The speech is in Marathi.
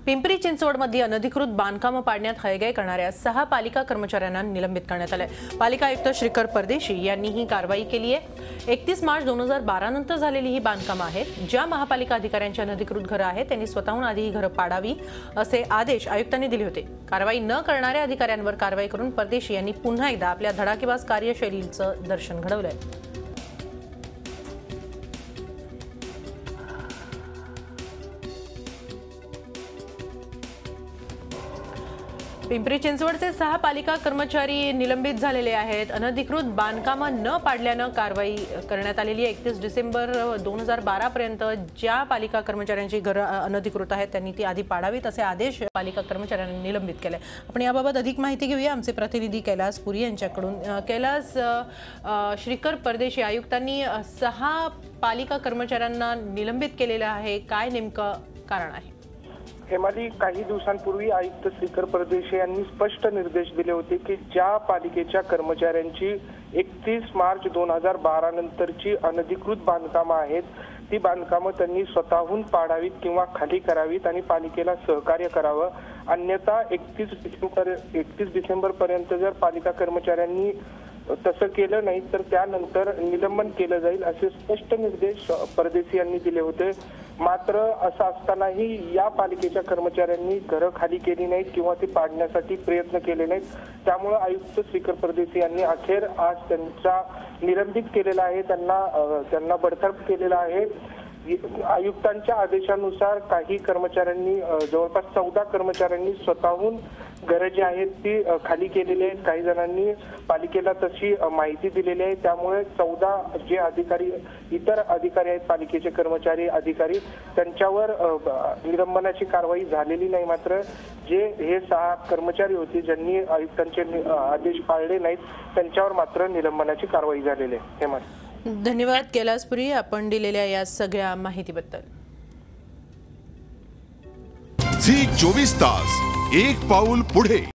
पिंपरी चिंचवडमध्ये अनधिकृत बांधकाम पाडण्यात हयगय करणाऱ्या 6 पालिका कर्मचाऱ्यांना निलंबित करण्यात आले। पालिका आयुक्त श्रीकर परदेशी यांनी ही कारवाई केली आहे। 31 मार्च 2012 नंतर झालेली ही बांधकाम आहेत। ज्या महापालिका अधिकाऱ्यांची अनधिकृत घरं आहेत त्यांनी स्वतःहून आधी ही घरं पाडावी असे आदेश आयुक्तांनी दिले होते। कारवाई न करणाऱ्या अधिकाऱ्यांवर कारवाई करून परदेशी यांनी पुन्हा एकदा आपल्या धडाकेबाज कार्यशैलीचं दर्शन घडवलंय। पिंपरी चिंचवडचे 6 पालिका कर्मचारी निलंबित झालेले आहेत। अनधिकृत बांधकाम न पाडल्याने कारवाई करण्यात आलेली आहे। 31 डिसेंबर 2012 पर्यंत ज्या पालिका कर्मचाऱ्यांची घरे अनधिकृत आहेत त्यांनी ती आधी पाडावीत असे आदेश पालिका कर्मचाऱ्यांनी निलंबित केले। आपण याबाबत अधिक माहिती घेऊया आमचे प्रतिनिधी कैलास पुरी यांच्याकडून। कैलास, श्रीकर परदेशी आयुक्तांनी 6 पालिका कर्मचाऱ्यांना निलंबित केलेले आहे, काय नेमकं कारण आहे? हेमाली, काही दिवसांपूर्वी आयुक्त श्रीकर परदेशी यांनी स्पष्ट निर्देश दिले होते की ज्या पालिकेच्या कर्मचाऱ्यांची 31 मार्च 2012 नंतरची अनधिकृत बांधकामं आहेत ती बांधकामं त्यांनी स्वतःहून पाडावीत किंवा खाली करावीत आणि पालिकेला सहकार्य करावं। अन्यथा 31 डिसेंबर पर्यंत जर पालिका कर्मचाऱ्यांनी तसं केलं नाही तर त्यानंतर निलंबन केलं जाईल असे स्पष्ट निर्देश परदेशी यांनी दिले होते। मात्र असं असतानाही या पालिकेच्या कर्मचाऱ्यांनी घरं खाली केली नाहीत किंवा ती पाडण्यासाठी प्रयत्न केले नाहीत। त्यामुळे आयुक्त श्रीकर परदेशी यांनी अखेर आज त्यांचा निलंबित केलेला आहे, त्यांना बडतर्फ केलेला आहे। आयुक्तांच्या आदेशानुसार काही कर्मचाऱ्यांनी जवळपास 14 कर्मचाऱ्यांनी स्वतःहून घरं जी आहेत ती खाली केलेली आहेत। काही जणांनी पालिकेला तशी माहिती दिलेली आहे। त्यामुळे 14 जे अधिकारी इतर अधिकारी आहेत पालिकेचे कर्मचारी अधिकारी त्यांच्यावर निलंबनाची कारवाई झालेली नाही। मात्र जे हे 6 कर्मचारी होते ज्यांनी आयुक्तांचे आदेश पाळले नाहीत त्यांच्यावर मात्र निलंबनाची कारवाई झालेली आहे। हेमंत, धन्यवाद कैलास पुरी आपण दिलेल्या या सगळ्या माहितीबद्दल। झी 24 तास एक पाऊल पुढे।